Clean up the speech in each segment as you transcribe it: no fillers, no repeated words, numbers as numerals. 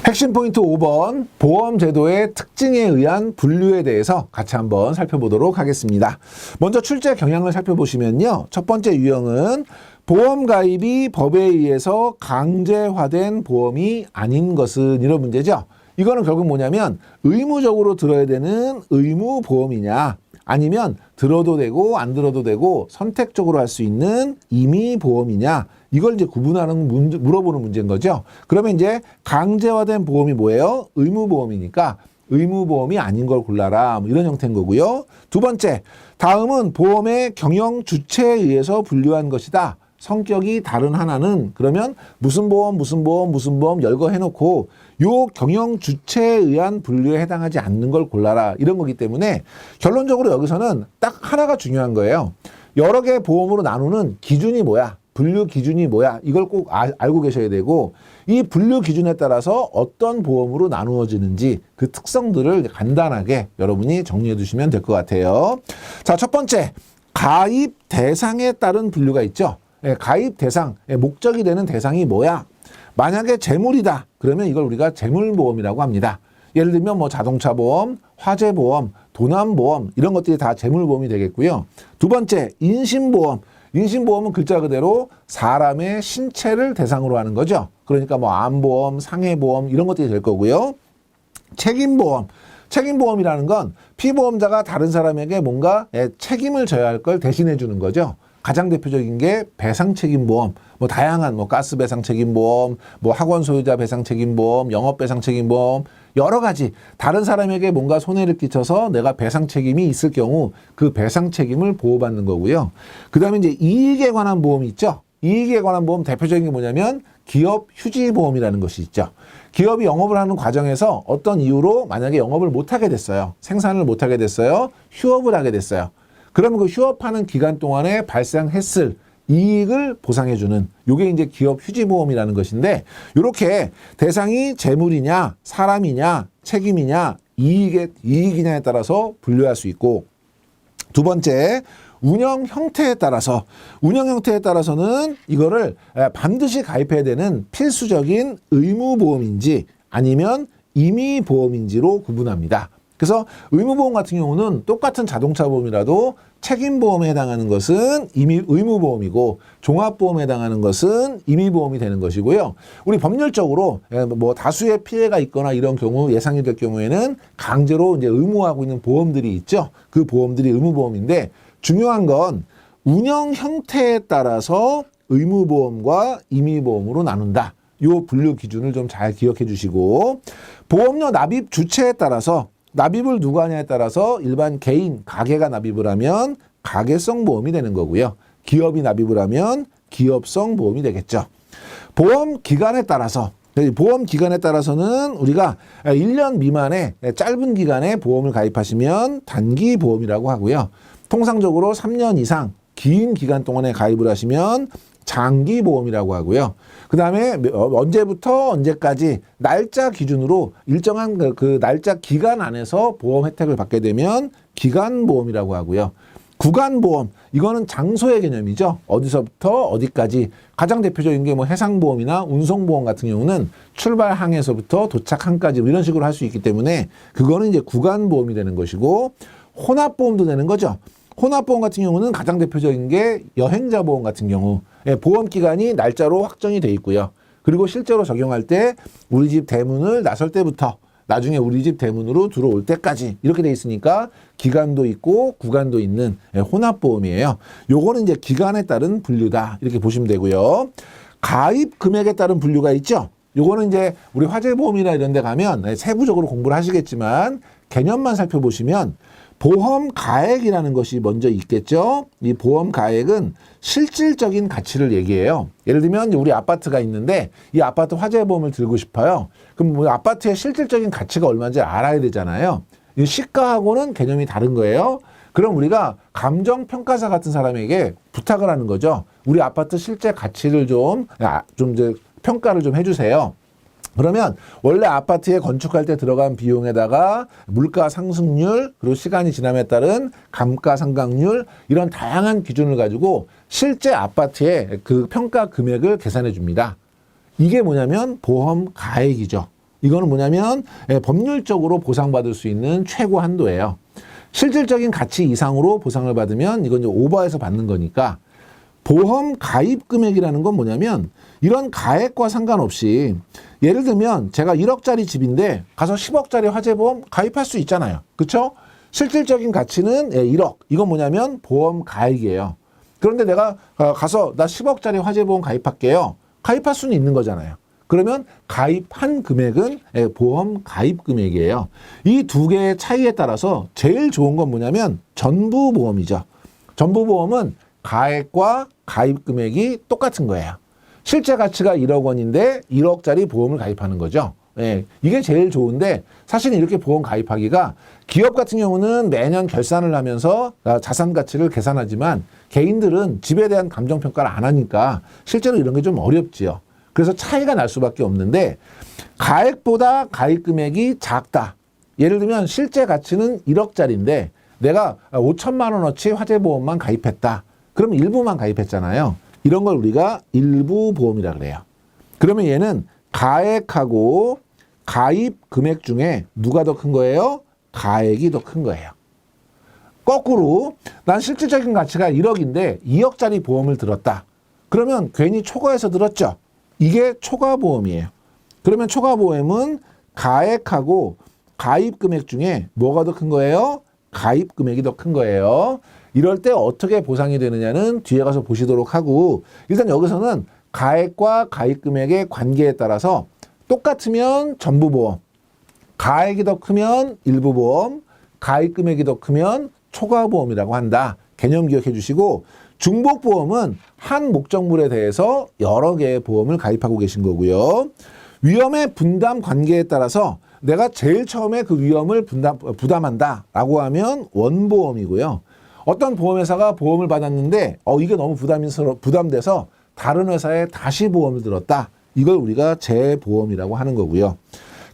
핵심 포인트 5번, 보험제도의 특징에 의한 분류에 대해서 같이 한번 살펴보도록 하겠습니다. 먼저 출제 경향을 살펴보시면요. 첫 번째 유형은 보험 가입이 법에 의해서 강제화된 보험이 아닌 것은 이런 문제죠. 이거는 결국 뭐냐면 의무적으로 들어야 되는 의무보험이냐, 아니면 들어도 되고 안 들어도 되고 선택적으로 할 수 있는 임의보험이냐, 이걸 이제 구분하는 물어보는 문제인 거죠. 그러면 이제 강제화된 보험이 뭐예요? 의무보험이니까 의무보험이 아닌 걸 골라라, 뭐 이런 형태인 거고요. 두 번째, 다음은 보험의 경영 주체에 의해서 분류한 것이다. 성격이 다른 하나는 그러면 무슨 보험, 무슨 보험, 무슨 보험 열거해놓고 요 경영 주체에 의한 분류에 해당하지 않는 걸 골라라, 이런 거기 때문에 결론적으로 여기서는 딱 하나가 중요한 거예요. 여러 개의 보험으로 나누는 기준이 뭐야? 분류 기준이 뭐야? 이걸 꼭 알고 계셔야 되고, 이 분류 기준에 따라서 어떤 보험으로 나누어지는지 그 특성들을 간단하게 여러분이 정리해 두시면 될 것 같아요. 자, 첫 번째, 가입 대상에 따른 분류가 있죠. 가입 대상, 목적이 되는 대상이 뭐야? 만약에 재물이다, 그러면 이걸 우리가 재물보험이라고 합니다. 예를 들면 뭐 자동차보험, 화재보험, 도난보험, 이런 것들이 다 재물보험이 되겠고요. 두 번째, 인신보험. 인신보험은 글자 그대로 사람의 신체를 대상으로 하는 거죠. 그러니까 뭐 암보험, 상해보험 이런 것들이 될 거고요. 책임보험. 책임보험이라는 건 피보험자가 다른 사람에게 뭔가 책임을 져야 할 걸 대신해 주는 거죠. 가장 대표적인 게 배상책임보험, 뭐 다양한 뭐 가스배상책임보험, 뭐 학원 소유자 배상책임보험, 영업배상책임보험, 여러 가지 다른 사람에게 뭔가 손해를 끼쳐서 내가 배상 책임이 있을 경우 그 배상 책임을 보호받는 거고요. 그 다음에 이제 이익에 관한 보험이 있죠. 이익에 관한 보험 대표적인 게 뭐냐면 기업 휴지보험이라는 것이 있죠. 기업이 영업을 하는 과정에서 어떤 이유로 만약에 영업을 못하게 됐어요. 생산을 못하게 됐어요. 휴업을 하게 됐어요. 그러면 그 휴업하는 기간 동안에 발생했을 이익을 보상해주는 요게 이제 기업 휴지보험이라는 것인데, 요렇게 대상이 재물이냐, 사람이냐, 책임이냐, 이익이냐에 따라서 분류할 수 있고, 두 번째, 운영 형태에 따라서는 이거를 반드시 가입해야 되는 필수적인 의무보험인지 아니면 임의보험인지로 구분합니다. 그래서 의무보험 같은 경우는 똑같은 자동차 보험이라도 책임보험에 해당하는 것은 의무보험이고 종합보험에 해당하는 것은 임의보험이 되는 것이고요. 우리 법률적으로 뭐 다수의 피해가 있거나 이런 경우 예상이 될 경우에는 강제로 이제 의무화하고 있는 보험들이 있죠. 그 보험들이 의무보험인데, 중요한 건 운영 형태에 따라서 의무보험과 임의보험으로 나눈다. 요 분류 기준을 좀 잘 기억해 주시고, 보험료 납입 주체에 따라서 납입을 누가 하냐에 따라서 일반 개인, 가게가 납입을 하면 가게성 보험이 되는 거고요. 기업이 납입을 하면 기업성 보험이 되겠죠. 보험 기간에 따라서는 우리가 1년 미만의 짧은 기간에 보험을 가입하시면 단기 보험이라고 하고요. 통상적으로 3년 이상 긴 기간 동안에 가입을 하시면 장기 보험이라고 하고요. 그 다음에 언제부터 언제까지 날짜 기준으로 일정한 그 날짜 기간 안에서 보험 혜택을 받게 되면 기간 보험이라고 하고요. 구간 보험, 이거는 장소의 개념이죠. 어디서부터 어디까지. 가장 대표적인 게 뭐 해상보험이나 운송보험 같은 경우는 출발항에서부터 도착항까지 이런 식으로 할 수 있기 때문에 그거는 이제 구간 보험이 되는 것이고, 혼합보험도 되는 거죠. 혼합보험 같은 경우는 가장 대표적인 게 여행자 보험 같은 경우, 보험 기간이 날짜로 확정이 돼 있고요. 그리고 실제로 적용할 때 우리 집 대문을 나설 때부터 나중에 우리 집 대문으로 들어올 때까지 이렇게 돼 있으니까 기간도 있고 구간도 있는 혼합보험이에요. 요거는 이제 기간에 따른 분류다, 이렇게 보시면 되고요. 가입 금액에 따른 분류가 있죠. 요거는 이제 우리 화재보험이나 이런 데 가면 세부적으로 공부를 하시겠지만 개념만 살펴보시면 보험 가액이라는 것이 먼저 있겠죠. 이 보험 가액은 실질적인 가치를 얘기해요. 예를 들면 우리 아파트가 있는데 이 아파트 화재보험을 들고 싶어요. 그럼 뭐 아파트의 실질적인 가치가 얼마인지 알아야 되잖아요. 이 시가하고는 개념이 다른 거예요. 그럼 우리가 감정평가사 같은 사람에게 부탁을 하는 거죠. 우리 아파트 실제 가치를 좀 이제 평가를 좀 해주세요. 그러면 원래 아파트에 건축할 때 들어간 비용에다가 물가 상승률, 그리고 시간이 지남에 따른 감가상각률, 이런 다양한 기준을 가지고 실제 아파트의 그 평가 금액을 계산해 줍니다. 이게 뭐냐면 보험 가액이죠. 이거는 뭐냐면 법률적으로 보상받을 수 있는 최고 한도예요. 실질적인 가치 이상으로 보상을 받으면 이건 이제 오버해서 받는 거니까 보험 가입 금액이라는 건 뭐냐면 이런 가액과 상관없이 예를 들면 제가 1억짜리 집인데 가서 10억짜리 화재보험 가입할 수 있잖아요. 그렇죠? 실질적인 가치는 1억. 이건 뭐냐면 보험 가액이에요. 그런데 내가 가서 나 10억짜리 화재보험 가입할게요. 가입할 수는 있는 거잖아요. 그러면 가입한 금액은 보험 가입 금액이에요. 이 두 개의 차이에 따라서 제일 좋은 건 뭐냐면 전부보험이죠. 전부보험은 가액과 가입 금액이 똑같은 거예요. 실제 가치가 1억 원인데 1억짜리 보험을 가입하는 거죠. 이게 제일 좋은데 사실은 이렇게 보험 가입하기가 기업 같은 경우는 매년 결산을 하면서 자산 가치를 계산하지만 개인들은 집에 대한 감정평가를 안 하니까 실제로 이런 게 좀 어렵지요. 그래서 차이가 날 수밖에 없는데 가액보다 가입 금액이 작다. 예를 들면 실제 가치는 1억짜리인데 내가 5천만 원어치 화재보험만 가입했다. 그럼 일부만 가입했잖아요. 이런 걸 우리가 일부 보험이라 그래요. 그러면 얘는 가액하고 가입 금액 중에 누가 더 큰 거예요? 가액이 더 큰 거예요. 거꾸로 난 실질적인 가치가 1억인데 2억짜리 보험을 들었다. 그러면 괜히 초과해서 들었죠. 이게 초과보험이에요. 그러면 초과보험은 가액하고 가입 금액 중에 뭐가 더 큰 거예요? 가입 금액이 더 큰 거예요. 이럴 때 어떻게 보상이 되느냐는 뒤에 가서 보시도록 하고 일단 여기서는 가액과 가입 금액의 관계에 따라서 똑같으면 전부보험, 가액이 더 크면 일부보험, 가입 금액이 더 크면 초과보험이라고 한다. 개념 기억해 주시고 중복보험은 한 목적물에 대해서 여러 개의 보험을 가입하고 계신 거고요. 위험의 분담 관계에 따라서 내가 제일 처음에 그 위험을 부담한다라고 하면 원보험이고요. 어떤 보험회사가 보험을 받았는데 이게 너무 부담돼서 다른 회사에 다시 보험을 들었다. 이걸 우리가 재보험이라고 하는 거고요.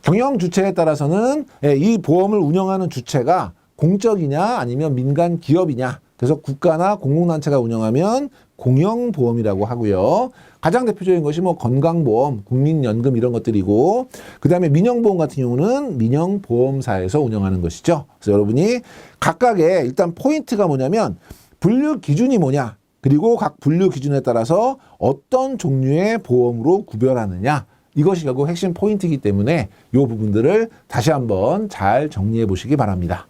경영 주체에 따라서는 이 보험을 운영하는 주체가 공적이냐 아니면 민간 기업이냐. 그래서 국가나 공공단체가 운영하면 공영보험이라고 하고요. 가장 대표적인 것이 뭐 건강보험, 국민연금 이런 것들이고 그다음에 민영보험 같은 경우는 민영보험사에서 운영하는 것이죠. 그래서 여러분이 각각의 일단 포인트가 뭐냐면 분류 기준이 뭐냐 그리고 각 분류 기준에 따라서 어떤 종류의 보험으로 구별하느냐 이것이 결국 핵심 포인트이기 때문에 이 부분들을 다시 한번 잘 정리해 보시기 바랍니다.